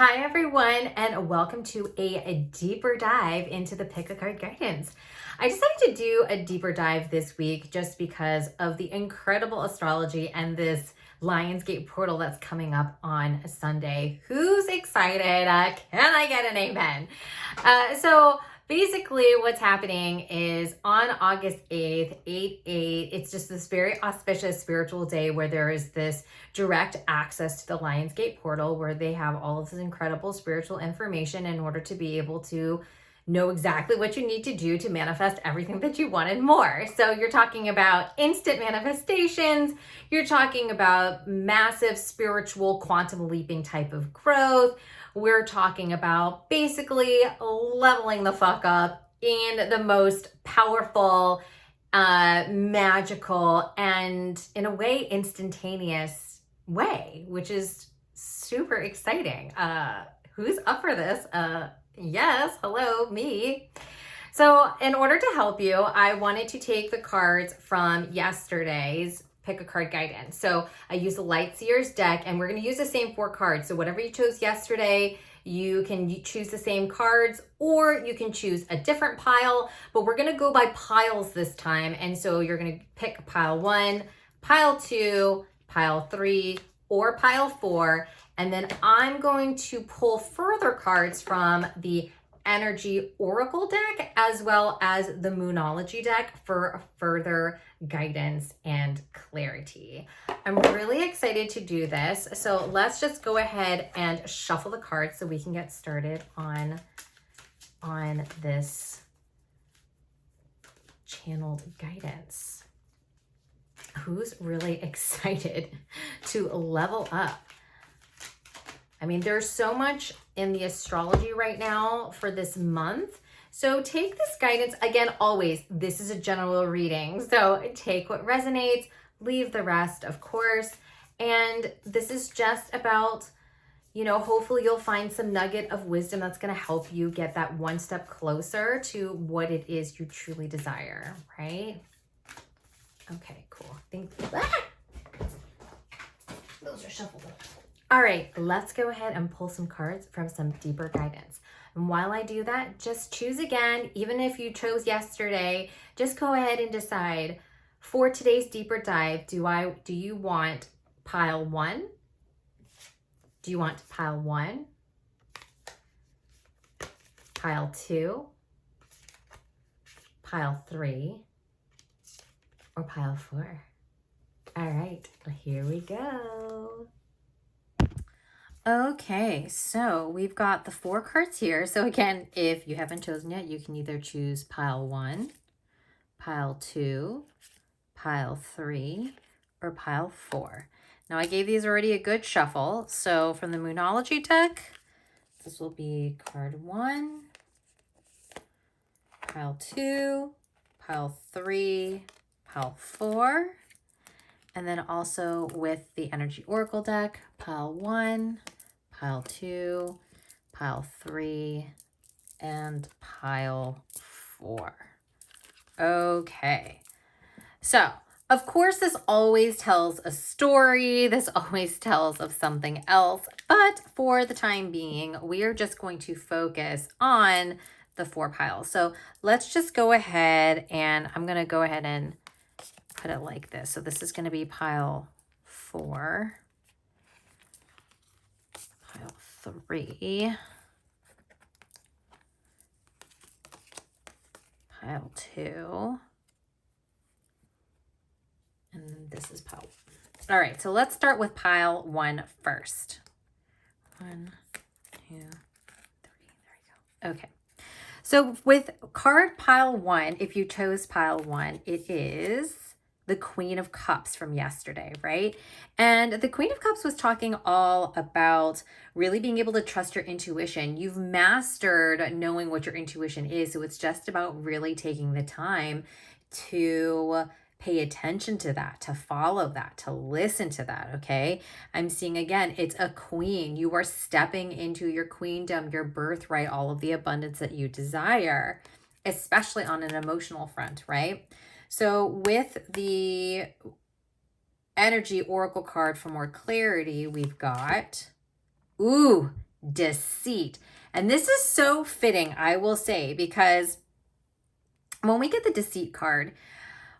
Hi everyone, and welcome to a deeper dive into the pick a card guidance. I decided to do a deeper dive this week just because of the incredible astrology and this Lionsgate portal that's coming up on Sunday. Who's excited? Can I get an amen? So basically what's happening is on August 8th, 8/8, it's just this very auspicious spiritual day where there is this direct access to the Lionsgate portal where they have all of this incredible spiritual information in order to be able to know exactly what you need to do to manifest everything that you want and more. So you're talking about instant manifestations, you're talking about massive spiritual quantum leaping type of growth. We're talking about basically leveling the fuck up in the most powerful, magical, and in a way instantaneous way, which is super exciting. Who's up for this? Yes, hello, me. So in order to help you, I wanted to take the cards from yesterday's pick a card guidance. So I used the Light Seers deck, and we're going to use the same 4 cards. So whatever you chose yesterday, you can choose the same cards, or you can choose a different pile, but we're going to go by piles this time. And so you're going to pick pile 1, pile 2, pile 3, or pile 4. And then I'm going to pull further cards from the Energy Oracle deck as well as the Moonology deck for further guidance and clarity. I'm really excited to do this. So let's just go ahead and shuffle the cards so we can get started on this channeled guidance. Who's really excited to level up? I mean, there's so much in the astrology right now for this month. So take this guidance, again, always, this is a general reading. So take what resonates, leave the rest, of course. And this is just about, hopefully you'll find some nugget of wisdom that's going to help you get that one step closer to what it is you truly desire, right? Okay, cool. Thank you. Those are shuffled up. All right, let's go ahead and pull some cards from some deeper guidance. And while I do that, just choose again. Even if you chose yesterday, just go ahead and decide for today's deeper dive, do you want pile 1? Do you want pile 1? Pile 2? Pile 3? Or pile 4? All right, here we go. Okay, so we've got the 4 cards here. So again, if you haven't chosen yet, you can either choose pile 1, pile 2, pile 3, or pile 4. Now I gave these already a good shuffle. So from the Moonology deck, this will be card 1, pile 2, pile 3, pile 4. And then also with the Energy Oracle deck, pile 1, pile 2, pile 3, and pile 4. Okay. So, of course, this always tells a story. This always tells of something else. But for the time being, we are just going to focus on the 4 piles. So let's just go ahead, and I'm going to go ahead and put it like this. So this is going to be pile 4, pile 3, pile 2, and this is pile 1. All right, so let's start with pile 1 first. 1, 2, 3, there we go. Okay. So with card pile 1, if you chose pile 1, it is the Queen of Cups from yesterday, right? And the Queen of Cups was talking all about really being able to trust your intuition. You've mastered knowing what your intuition is. So it's just about really taking the time to pay attention to that, to follow that, to listen to that, okay? I'm seeing again, it's a queen. You are stepping into your queendom, your birthright, all of the abundance that you desire, especially on an emotional front, right? So with the Energy Oracle card for more clarity, we've got, deceit. And this is so fitting, I will say, because when we get the deceit card,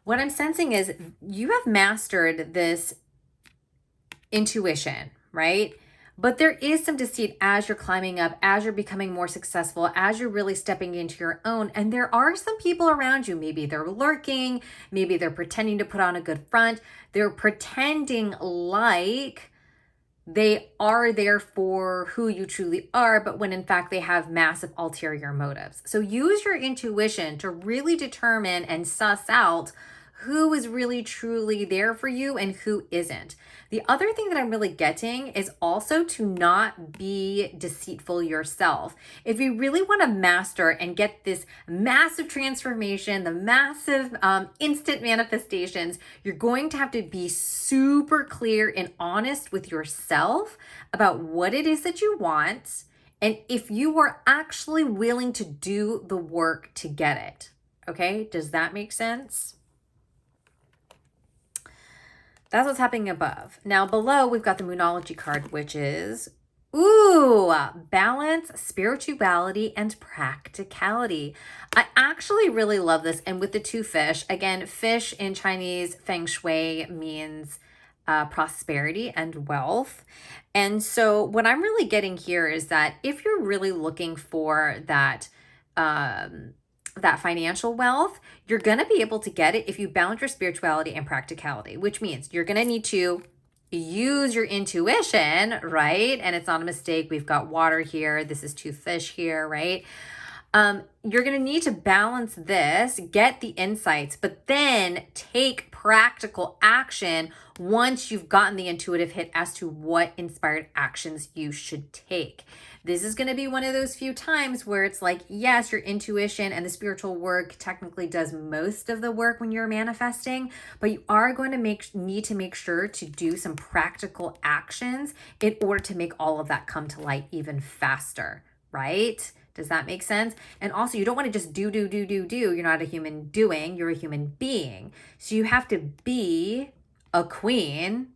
what I'm sensing is you have mastered this intuition, right? But there is some deceit as you're climbing up, as you're becoming more successful, as you're really stepping into your own. And there are some people around you. Maybe they're lurking. Maybe they're pretending to put on a good front. They're pretending like they are there for who you truly are, but when in fact they have massive ulterior motives. So use your intuition to really determine and suss out who is really truly there for you and who isn't. The other thing that I'm really getting is also to not be deceitful yourself. If you really want to master and get this massive transformation, the massive instant manifestations, you're going to have to be super clear and honest with yourself about what it is that you want and if you are actually willing to do the work to get it. Okay, does that make sense? That's what's happening above. Now below, we've got the Moonology card, which is, balance, spirituality, and practicality. I actually really love this. And with the two fish, again, fish in Chinese Feng Shui means prosperity and wealth. And so what I'm really getting here is that if you're really looking for that, that financial wealth, you're going to be able to get it if you balance your spirituality and practicality, which means you're going to need to use your intuition, right? And it's not a mistake. We've got water here. This is two fish here, right? You're going to need to balance this, get the insights, but then take practical action once you've gotten the intuitive hit as to what inspired actions you should take. This is going to be one of those few times where it's like, yes, your intuition and the spiritual work technically does most of the work when you're manifesting, but you are going to need to make sure to do some practical actions in order to make all of that come to light even faster, right? Does that make sense? And also, you don't want to just do. You're not a human doing, you're a human being. So you have to be a queen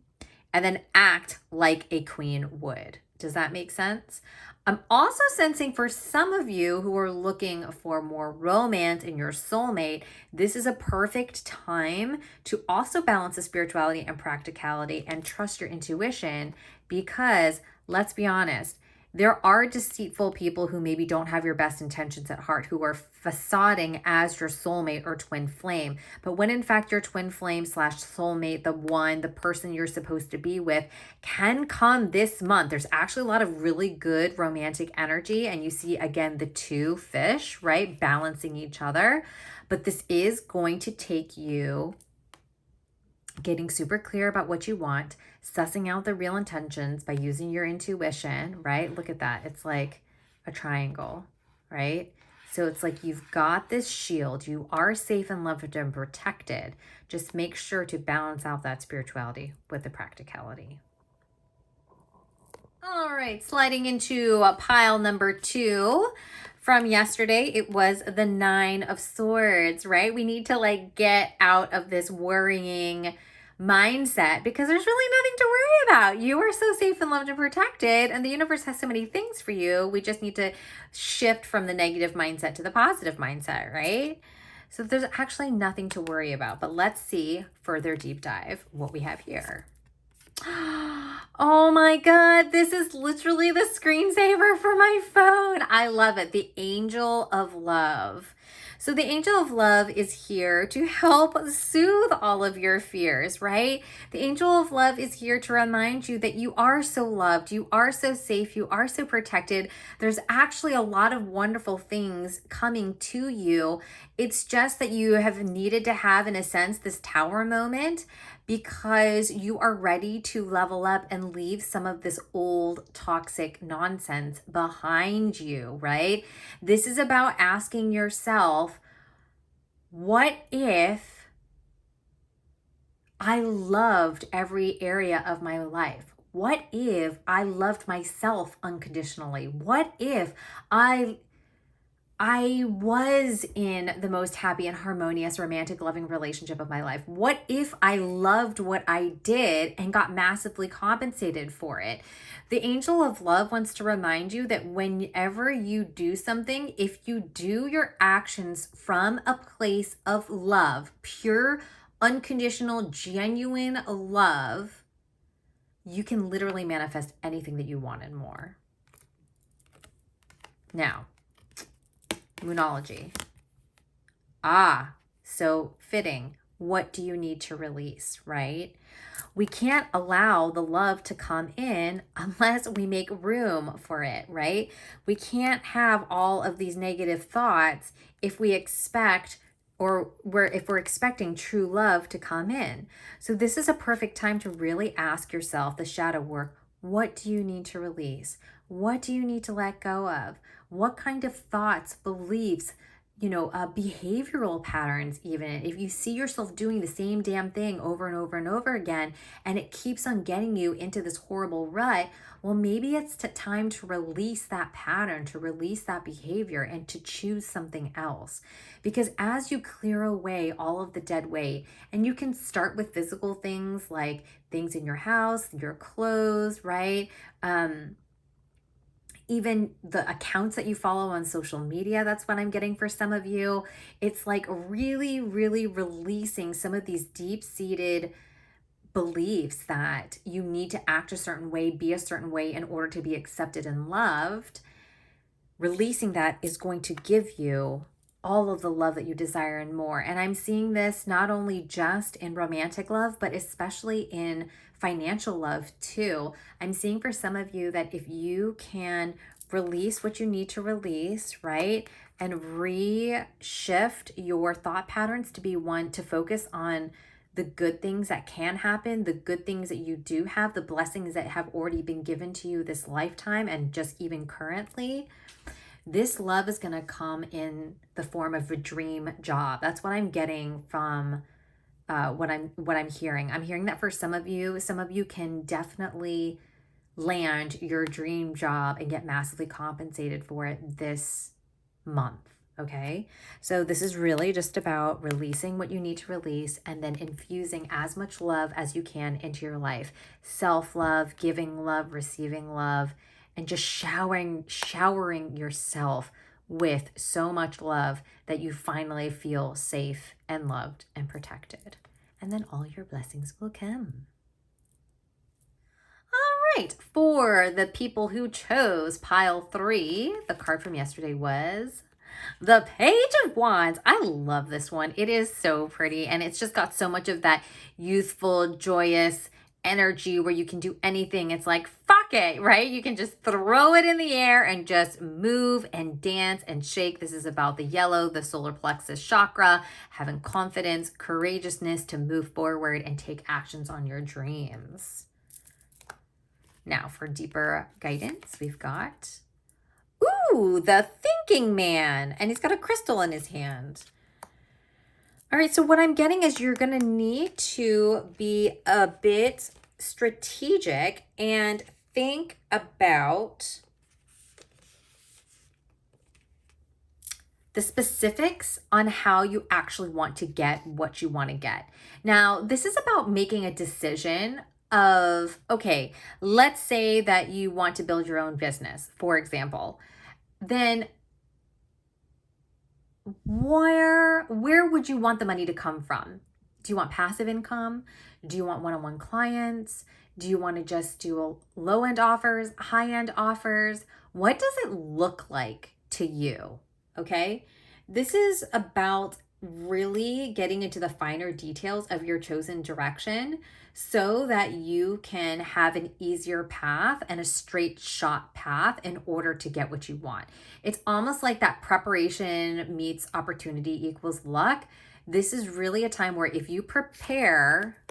and then act like a queen would. Does that make sense? I'm also sensing for some of you who are looking for more romance in your soulmate, this is a perfect time to also balance the spirituality and practicality and trust your intuition because, let's be honest, there are deceitful people who maybe don't have your best intentions at heart, who are facading as your soulmate or twin flame. But when in fact your twin flame / soulmate, the person you're supposed to be with, can come this month. There's actually a lot of really good romantic energy. And you see, again, the two fish, right? Balancing each other. But this is going to take you getting super clear about what you want, sussing out the real intentions by using your intuition, right? Look at that. It's like a triangle, right? So it's like you've got this shield. You are safe and loved and protected. Just make sure to balance out that spirituality with the practicality. All right, sliding into pile number 2. From yesterday, it was the 9 of Swords, right? We need to get out of this worrying mindset because there's really nothing to worry about. You are so safe and loved and protected, and the universe has so many things for you. We just need to shift from the negative mindset to the positive mindset, right? So there's actually nothing to worry about, but let's see further deep dive what we have here. Oh my God, this is literally the screensaver for my phone. I love it. The Angel of Love. So the Angel of Love is here to help soothe all of your fears, right? The Angel of Love is here to remind you that you are so loved, you are so safe, you are so protected. There's actually a lot of wonderful things coming to you. It's just that you have needed to have, in a sense, this tower moment because you are ready to level up and leave some of this old toxic nonsense behind you, right? This is about asking yourself, what if I loved every area of my life? What if I loved myself unconditionally? What if I I was in the most happy and harmonious romantic loving relationship of my life. What if I loved what I did and got massively compensated for it? The angel of love wants to remind you that whenever you do something, if you do your actions from a place of love, pure, unconditional, genuine love, you can literally manifest anything that you want and more. Now, Moonology. Ah, so fitting. What do you need to release, right? We can't allow the love to come in unless we make room for it, right? We can't have all of these negative thoughts if we expect if we're expecting true love to come in. So this is a perfect time to really ask yourself the shadow work. What do you need to release? What do you need to let go of? What kind of thoughts, beliefs, behavioral patterns, even if you see yourself doing the same damn thing over and over and over again, and it keeps on getting you into this horrible rut, well, maybe it's time to release that pattern, to release that behavior, and to choose something else. Because as you clear away all of the dead weight, and you can start with physical things like things in your house, your clothes, right? Even the accounts that you follow on social media, that's what I'm getting for some of you. It's like really, really releasing some of these deep-seated beliefs that you need to act a certain way, be a certain way in order to be accepted and loved. Releasing that is going to give you all of the love that you desire and more. And I'm seeing this not only just in romantic love, but especially in financial love too. I'm seeing for some of you that if you can release what you need to release, right? And reshift your thought patterns to be one to focus on the good things that can happen, the good things that you do have, the blessings that have already been given to you this lifetime and just even currently. This love is going to come in the form of a dream job. That's what I'm getting from what I'm hearing. I'm hearing that for some of you can definitely land your dream job and get massively compensated for it this month. Okay. So this is really just about releasing what you need to release and then infusing as much love as you can into your life. Self-love, giving love, receiving love, and just showering yourself with so much love that you finally feel safe and loved and protected. And then all your blessings will come. All right, for the people who chose pile 3, the card from yesterday was the Page of Wands. I love this one. It is so pretty, and it's just got so much of that youthful, joyous energy where you can do anything. It's like, fuck it, right? You can just throw it in the air and just move and dance and shake. This is about the yellow, the solar plexus chakra, having confidence, courageousness to move forward and take actions on your dreams. Now, for deeper guidance, we've got, ooh, the Thinking Man, and he's got a crystal in his hand. All right, so what I'm getting is you're going to need to be a bit strategic and think about the specifics on how you actually want to get what you want to get. Now, this is about making a decision of, okay, let's say that you want to build your own business, for example. Then where would you want the money to come from? Do you want passive income? Do you want one-on-one clients? Do you want to just do low-end offers, high-end offers? What does it look like to you? Okay? This is about really getting into the finer details of your chosen direction so that you can have an easier path and a straight shot path in order to get what you want. It's almost like that preparation meets opportunity equals luck. This is really a time where if you prepare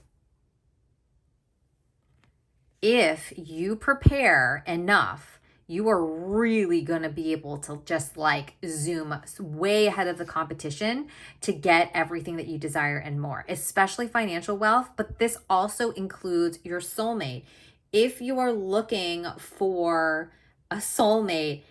enough, you are really going to be able to just like zoom way ahead of the competition to get everything that you desire and more, especially financial wealth. But this also includes your soulmate. If you are looking for a soulmate,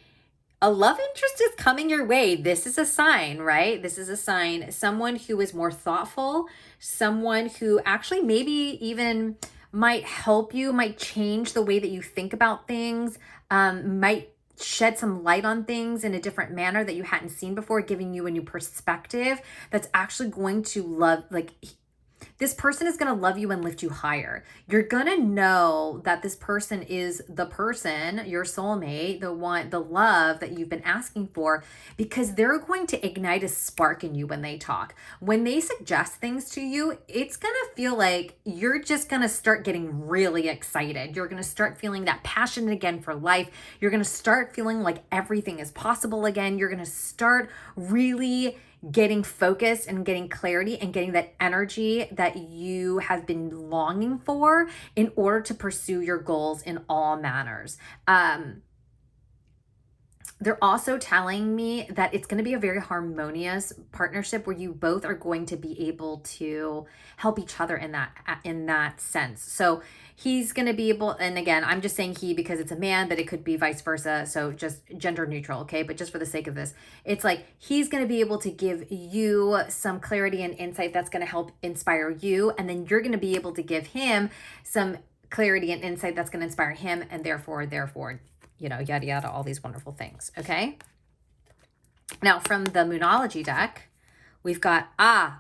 a love interest is coming your way. This is a sign, right? This is a sign. Someone who is more thoughtful, someone who actually maybe even might help you, might change the way that you think about things, might shed some light on things in a different manner that you hadn't seen before, giving you a new perspective that's actually going to love, like, this person is going to love you and lift you higher. You're going to know that this person is the person, your soulmate, the one, the love that you've been asking for, because they're going to ignite a spark in you when they talk. When they suggest things to you, it's going to feel like you're just going to start getting really excited. You're going to start feeling that passion again for life. You're going to start feeling like everything is possible again. You're going to start really getting focused and getting clarity and getting that energy that you have been longing for in order to pursue your goals in all manners. They're also telling me that it's going to be a very harmonious partnership where you both are going to be able to help each other in that sense. So he's going to be able, and again, I'm just saying he because it's a man, but it could be vice versa. So just gender neutral, okay? But just for the sake of this, it's like he's going to be able to give you some clarity and insight that's going to help inspire you. And then you're going to be able to give him some clarity and insight that's going to inspire him. And therefore, yada, yada, all these wonderful things, okay? Now, from the Moonology deck, we've got,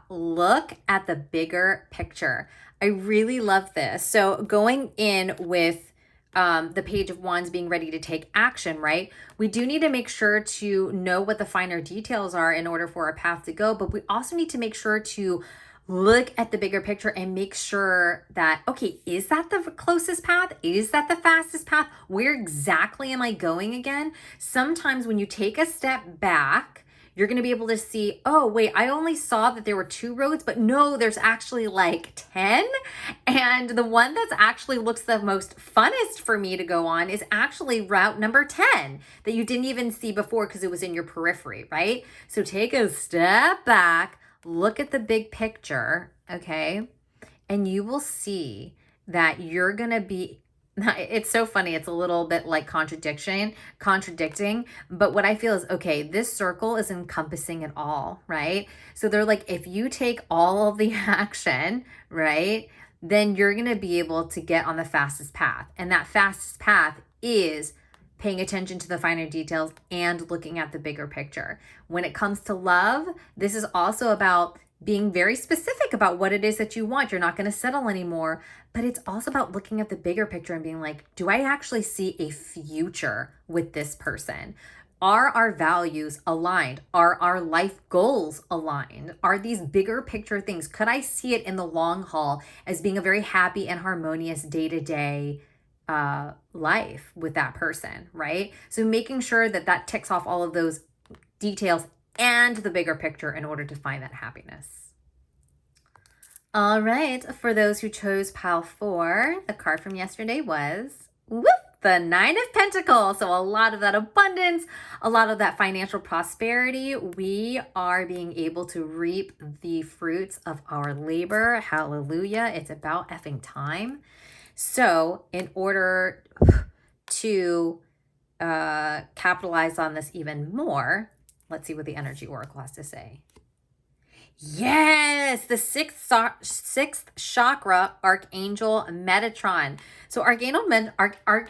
look at the bigger picture. I really love this. So going in with the Page of Wands being ready to take action, right? We do need to make sure to know what the finer details are in order for our path to go, but we also need to make sure to look at the bigger picture and make sure that, okay, is that the closest path? Is that the fastest path? Where exactly am I going again? Sometimes when you take a step back, you're going to be able to see, oh, wait, I only saw that there were 2 roads, but no, there's actually like 10. And the one that's actually looks the most funnest for me to go on is actually route number 10 that you didn't even see before because it was in your periphery, right? So take a step back, look at the big picture, okay? And you will see that you're going to be, it's so funny. It's a little bit like contradicting, but what I feel is, okay, this circle is encompassing it all, right? So they're like, if you take all of the action, right, then you're going to be able to get on the fastest path. And that fastest path is paying attention to the finer details and looking at the bigger picture. When it comes to love, this is also about being very specific about what it is that you want. You're not going to settle anymore, but it's also about looking at the bigger picture and being like, do I actually see a future with this person? Are our values aligned? Are our life goals aligned? Are these bigger picture things? Could I see it in the long haul as being a very happy and harmonious day-to-day life with that person, right? So making sure that that ticks off all of those details and the bigger picture in order to find that happiness. All right, for those who chose pile 4, the card from yesterday was the 9 of Pentacles. So a lot of that abundance, a lot of that financial prosperity. We are being able to reap the fruits of our labor. Hallelujah. It's about effing time. So in order to capitalize on this even more, let's see what the Energy Oracle has to say. Yes, the sixth chakra, Archangel Metatron. So Archangel Metatron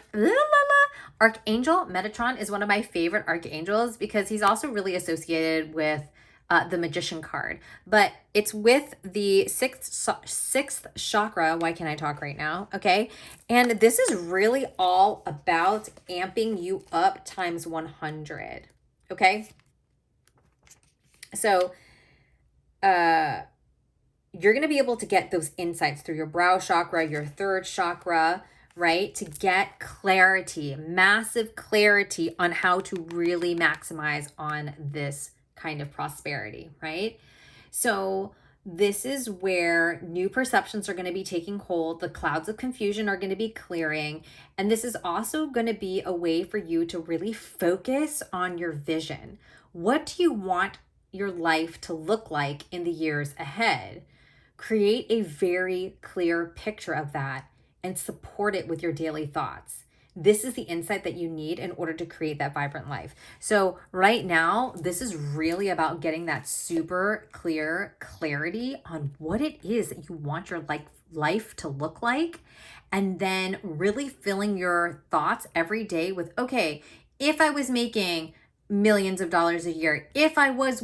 is one of my favorite archangels because he's also really associated with the Magician card, but it's with the sixth chakra. Why can't I talk right now? Okay. And this is really all about amping you up times 100. Okay. So, you're going to be able to get those insights through your brow chakra, your third chakra, right? To get clarity, massive clarity on how to really maximize on this kind of prosperity, right? So this is where new perceptions are going to be taking hold. The clouds of confusion are going to be clearing. And this is also going to be a way for you to really focus on your vision. What do you want your life to look like in the years ahead? Create a very clear picture of that and support it with your daily thoughts. this is the insight that you need in order to create that vibrant life. So right now, this is really about getting that super clear clarity on what it is that you want your life to look like. And then really filling your thoughts every day with, okay, if I was making millions of dollars a year, if I was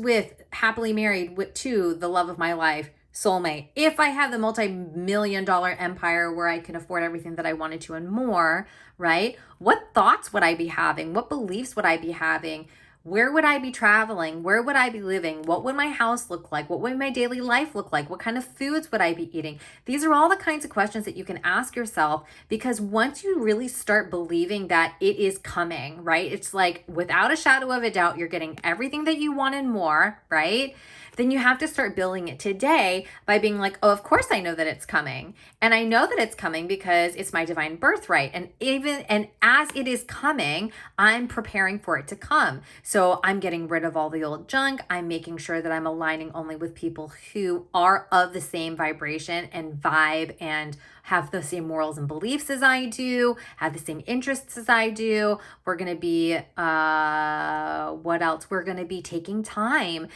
happily married to the love of my life, soulmate, if I had the multi-million dollar empire where I can afford everything that I wanted to and more, right? What thoughts would I be having? What beliefs would I be having? Where would I be traveling? Where would I be living? What would my house look like? What would my daily life look like? What kind of foods would I be eating? These are all the kinds of questions that you can ask yourself, because once you really start believing that it is coming, right? It's like without a shadow of a doubt, you're getting everything that you want and more, right? Then you have to start building it today by being like, oh, of course I know that it's coming. And I know that it's coming because it's my divine birthright. And as it is coming, I'm preparing for it to come. So I'm getting rid of all the old junk. I'm making sure that I'm aligning only with people who are of the same vibration and vibe and have the same morals and beliefs as I do, have the same interests as I do. We're going to be, what else? We're going to be taking time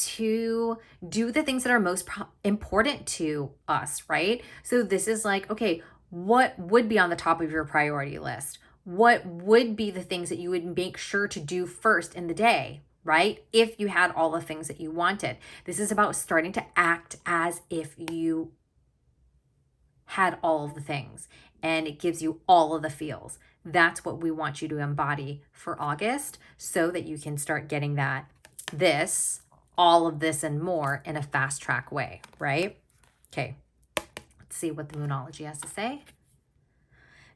to do the things that are most important to us, right? So this is like, okay, what would be on the top of your priority list? What would be the things that you would make sure to do first in the day, right? If you had all the things that you wanted. This is about starting to act as if you had all of the things, and it gives you all of the feels. That's what we want you to embody for August, so that you can start getting all of this and more in a fast track way, right? Okay, let's see what the Moonology has to say.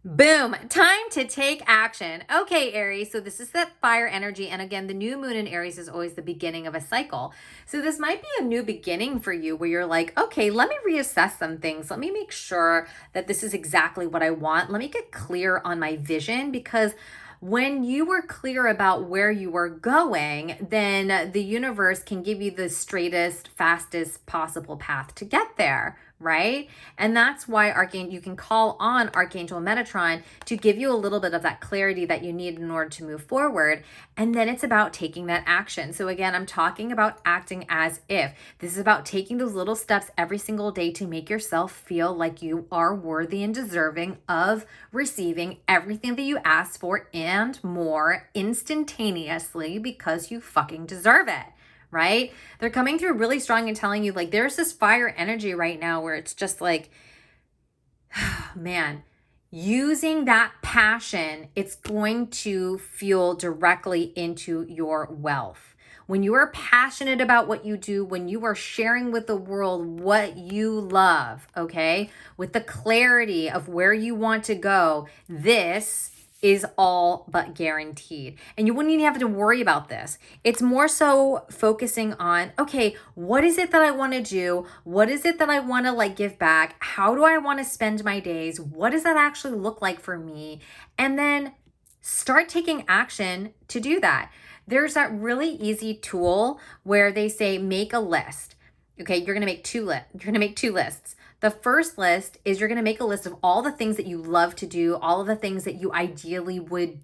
Boom, time to take action. Okay, Aries, so this is that fire energy. And again, the new moon in Aries is always the beginning of a cycle. So this might be a new beginning for you where you're like, okay, let me reassess some things. Let me make sure that this is exactly what I want. Let me get clear on my vision, because when you were clear about where you were going, then the universe can give you the straightest, fastest possible path to get there, right? And that's why you can call on Archangel Metatron to give you a little bit of that clarity that you need in order to move forward. And then it's about taking that action. So again, I'm talking about acting as if. This is about taking those little steps every single day to make yourself feel like you are worthy and deserving of receiving everything that you asked for and more instantaneously, because you fucking deserve it. Right? They're coming through really strong and telling you, like, there's this fire energy right now where it's just like, man, using that passion, it's going to fuel directly into your wealth. When you are passionate about what you do, when you are sharing with the world what you love, okay, with the clarity of where you want to go, this is all but guaranteed. And you wouldn't even have to worry about this. It's more so focusing on, okay, what is it that I want to do? What is it that I want to like give back? How do I want to spend my days? What does that actually look like for me? And then start taking action to do that. There's that really easy tool where they say, make a list. Okay, you're going to make two lists. The first list is you're going to make a list of all the things that you love to do, all of the things that you ideally would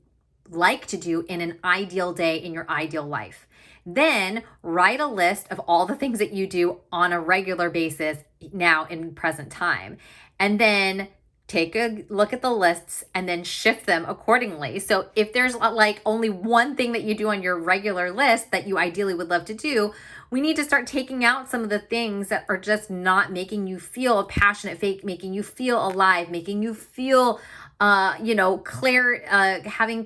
like to do in an ideal day in your ideal life. Then write a list of all the things that you do on a regular basis now in present time. And then take a look at the lists and then shift them accordingly. So if there's like only one thing that you do on your regular list that you ideally would love to do, we need to start taking out some of the things that are just not making you feel passionate, making you feel alive, making you feel, having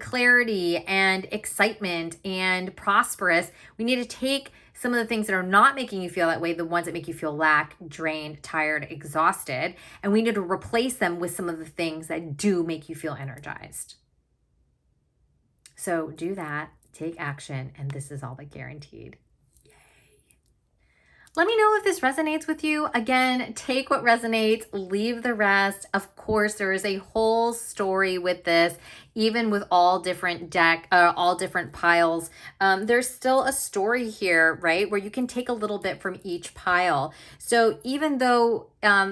clarity and excitement and prosperous. We need to take some of the things that are not making you feel that way, the ones that make you feel lack, drained, tired, exhausted, and we need to replace them with some of the things that do make you feel energized. So do that, take action, and this is all but guaranteed. Let me know if this resonates with you. Again, take what resonates, leave the rest. Of course, there is a whole story with this, even with all different piles. There's still a story here, right? Where you can take a little bit from each pile. So even though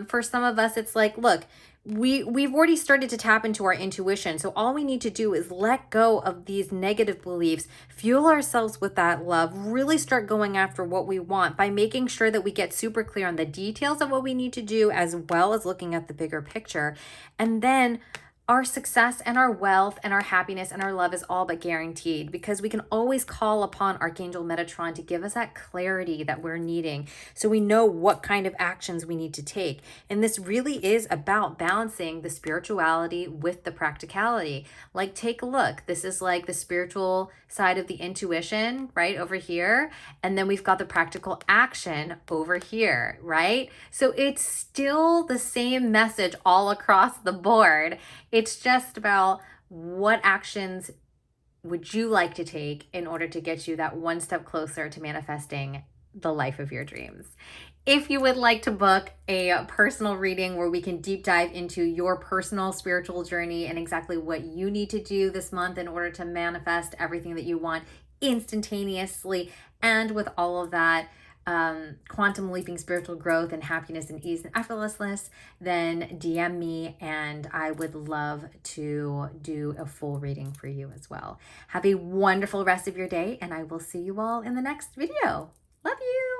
for some of us, it's like, look, we've already started to tap into our intuition. So all we need to do is let go of these negative beliefs, fuel ourselves with that love, really start going after what we want by making sure that we get super clear on the details of what we need to do, as well as looking at the bigger picture. And then our success and our wealth and our happiness and our love is all but guaranteed, because we can always call upon Archangel Metatron to give us that clarity that we're needing, so we know what kind of actions we need to take. And this really is about balancing the spirituality with the practicality. Like, take a look. This is like the spiritual side of the intuition right over here. And then we've got the practical action over here, right? So it's still the same message all across the board. It's just about what actions would you like to take in order to get you that one step closer to manifesting the life of your dreams. If you would like to book a personal reading where we can deep dive into your personal spiritual journey and exactly what you need to do this month in order to manifest everything that you want instantaneously, and with all of that quantum leaping spiritual growth and happiness and ease and effortlessness, then DM me and I would love to do a full reading for you as well. Have a wonderful rest of your day, and I will see you all in the next video. Love you.